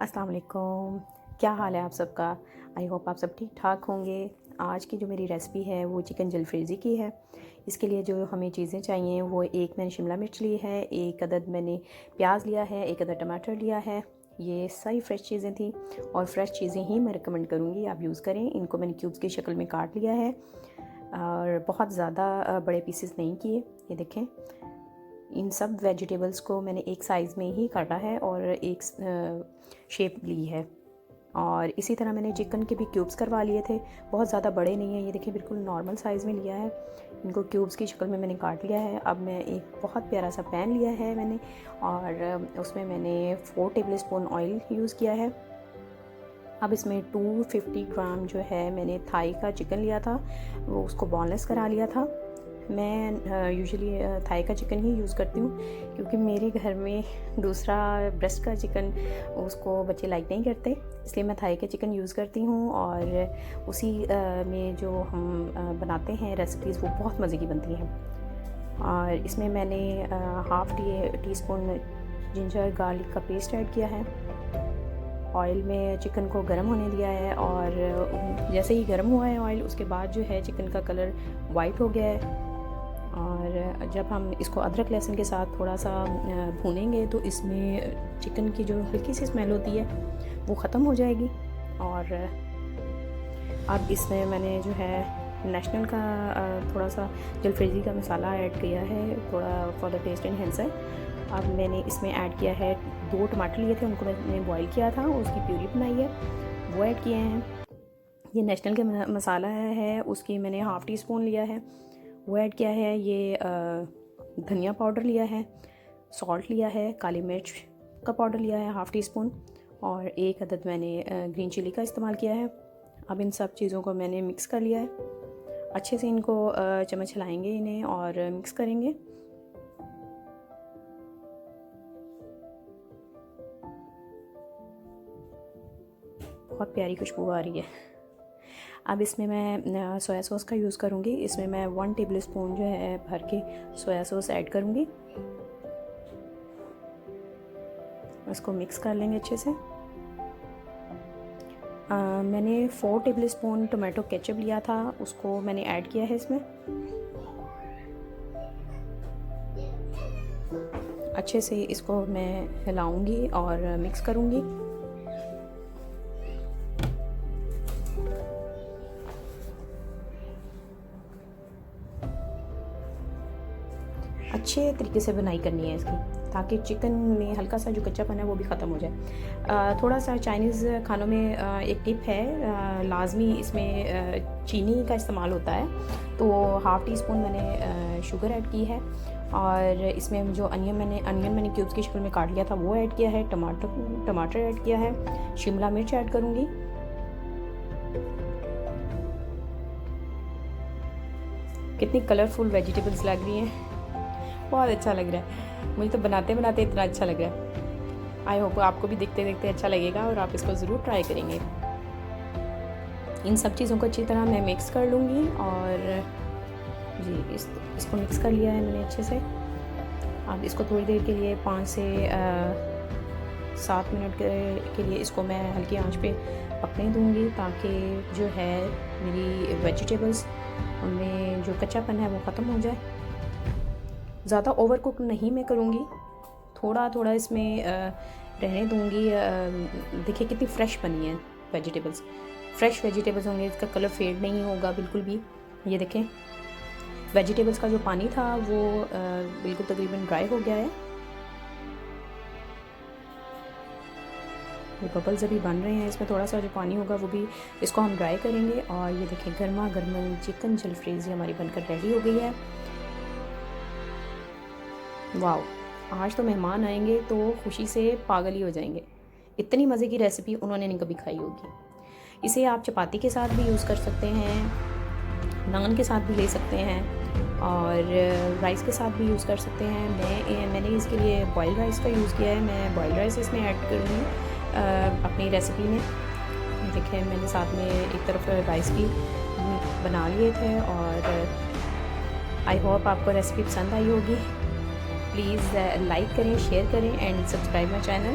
अस्सलाम वालेकुम। क्या हाल है आप सबका? आई होप आप सब ठीक ठाक होंगे। आज की जो मेरी रेसिपी है वो चिकन जलफ्रेज़ी की है। इसके लिए जो हमें चीज़ें चाहिए वो एक मैंने शिमला मिर्च ली है, एक अदद मैंने प्याज लिया है, एक अदद टमाटर लिया है। ये सारी फ़्रेश चीज़ें थी और फ़्रेश चीज़ें ही मैं रिकमेंड करूँगी आप यूज़ करें। इनको मैंने क्यूब्स की शक्ल में काट लिया है और बहुत ज़्यादा बड़े पीसेस नहीं किए। ये देखें, इन सब वेजिटेबल्स को मैंने एक साइज़ में ही काटा है और एक शेप ली है। और इसी तरह मैंने चिकन के भी क्यूब्स करवा लिए थे, बहुत ज़्यादा बड़े नहीं हैं। ये देखिए बिल्कुल नॉर्मल साइज़ में लिया है, इनको क्यूब्स की शक्ल में मैंने काट लिया है। अब मैं एक बहुत प्यारा सा पैन लिया है मैंने और उसमें मैंने 4 टेबल स्पून ऑयल यूज़ किया है। अब इसमें 250 ग्राम जो है मैंने थाई का चिकन लिया था, वो उसको बोनलेस करा लिया था। मैं यूजुअली थाई का चिकन ही यूज़ करती हूँ क्योंकि मेरे घर में दूसरा ब्रेस्ट का चिकन उसको बच्चे लाइक नहीं करते, इसलिए मैं थाई का चिकन यूज़ करती हूँ। और उसी में जो हम बनाते हैं रेसिपीज़ वो बहुत मज़े की बनती हैं। और इसमें मैंने half tea spoon ginger garlic का पेस्ट ऐड किया है। ऑयल में चिकन को गर्म होने दिया है और जैसे ही गर्म हुआ है ऑयल, उसके बाद जो है चिकन का कलर वाइट हो गया है। और जब हम इसको अदरक लहसुन के साथ थोड़ा सा भूनेंगे तो इसमें चिकन की जो हल्की सी स्मेल होती है वो ख़त्म हो जाएगी। और अब इसमें मैंने जो है नेशनल का थोड़ा सा जलफ्रेज़ी का मसाला ऐड किया है, थोड़ा फॉर द टेस्ट एनहेंसर। अब मैंने इसमें ऐड किया है 2 टमाटर लिए थे, उनको मैंने बॉईल किया था, उसकी प्यूरी बनाई है, वो ऐड किए हैं। ये नेशनल का मसाला है, उसकी मैंने हाफ़ टी स्पून लिया है, वो ऐड किया है। ये धनिया पाउडर लिया है, सॉल्ट लिया है, काली मिर्च का पाउडर लिया है हाफ़ टी स्पून, और एक अदद मैंने ग्रीन चिली का इस्तेमाल किया है। अब इन सब चीज़ों को मैंने मिक्स कर लिया है, अच्छे से इनको चम्मच हिलाएंगे इन्हें और मिक्स करेंगे। बहुत प्यारी खुशबू आ रही है। अब इसमें मैं सोया सॉस का यूज़ करूँगी। इसमें मैं 1 टेबल स्पून जो है भर के सोया सॉस ऐड करूँगी, इसको मिक्स कर लेंगे अच्छे से। मैंने 4 टेबल स्पून टोमेटो केचप लिया था, उसको मैंने ऐड किया है इसमें। अच्छे से इसको मैं हिलाऊंगी और मिक्स करूँगी। अच्छे तरीके से बनाई करनी है इसकी, ताकि चिकन में हल्का सा जो कच्चापन है वो भी ख़त्म हो जाए। थोड़ा सा चाइनीज़ खानों में एक टिप है, लाजमी इसमें चीनी का इस्तेमाल होता है, तो हाफ़ टी स्पून मैंने शुगर ऐड की है। और इसमें जो अनियन मैंने क्यूब्स की शक्ल में काट लिया था वो ऐड किया है, टमाटर ऐड किया है, शिमला मिर्च ऐड करूँगी। कितनी कलरफुल वेजिटेबल्स लग रही हैं, बहुत अच्छा लग रहा है। मुझे तो बनाते बनाते इतना अच्छा लग रहा है। आई होप आपको भी देखते देखते अच्छा लगेगा और आप इसको ज़रूर ट्राई करेंगे। इन सब चीज़ों को अच्छी तरह मैं मिक्स कर लूँगी और जी इसको मिक्स कर लिया है मैंने अच्छे से। अब इसको थोड़ी देर के लिए 5 से 7 मिनट के लिए इसको मैं हल्की आंच पे पकने दूँगी, ताकि जो है मेरी वेजिटेबल्स उनमें जो कच्चापन है वो ख़त्म हो जाए। ज़्यादा ओवर कुक नहीं मैं करूँगी, थोड़ा थोड़ा इसमें रहने दूँगी। देखिए कितनी फ़्रेश बनी है वेजिटेबल्स, फ़्रेश वेजिटेबल्स होंगे, इसका कलर फेड नहीं होगा बिल्कुल भी। ये देखें वेजिटेबल्स का जो पानी था वो बिल्कुल तकरीबन ड्राई हो गया है। ये बबल्स अभी बन रहे हैं, इसमें थोड़ा सा जो पानी होगा वो भी इसको हम ड्राई करेंगे। और ये देखें गर्मा गर्म चिकन जलफ्रेज़ी हमारी बनकर रेडी हो गई है। वाओ, आज तो मेहमान आएंगे तो खुशी से पागल ही हो जाएंगे, इतनी मज़े की रेसिपी उन्होंने नहीं कभी खाई होगी। इसे आप चपाती के साथ भी यूज़ कर सकते हैं, नान के साथ भी ले सकते हैं और राइस के साथ भी यूज़ कर सकते हैं। मैंने इसके लिए बॉइल्ड राइस का यूज़ किया है, मैं बॉइल्ड राइस इसमें ऐड करूँगी अपनी रेसिपी में। देखिए मैंने साथ में एक तरफ राइस भी बना लिए थे। और आई होप आपको रेसिपी पसंद आई होगी। प्लीज़ लाइक करें, शेयर करें एंड सब्सक्राइब माई चैनल।